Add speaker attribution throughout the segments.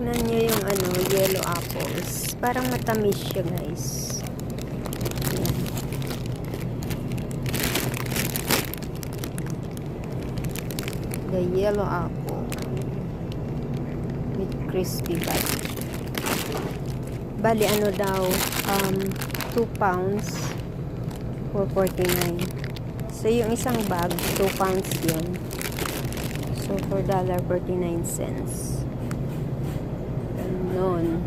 Speaker 1: Tingnan nyo yung ano, yellow apples. Parang matamis siya, guys. Yan. The yellow apple with crispy bite. Bali, ano daw, 2 pounds for 49. So, yung isang bag, 2 pounds yun. So, $4.49. Ganon.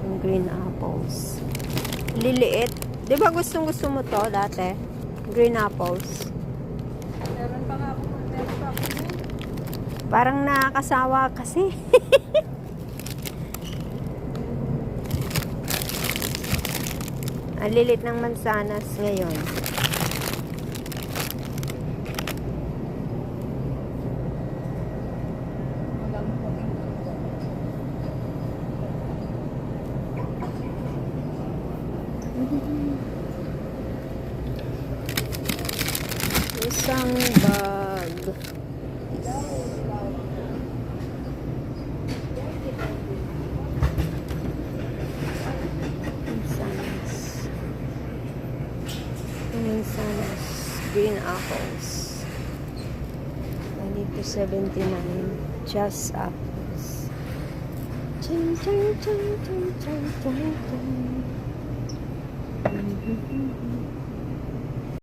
Speaker 1: Yung green apples. Liliit. Di ba gusto mo to dati? Green apples.
Speaker 2: Meron pa nga ako. Meron pa ako.
Speaker 1: Parang nakakasawa kasi. Ang lilit ng mansanas ngayon. Isang bag. Mansanas. Green apples. I need to 79. Just apples. Ching, ching, ching, ching, ching, ching, ching.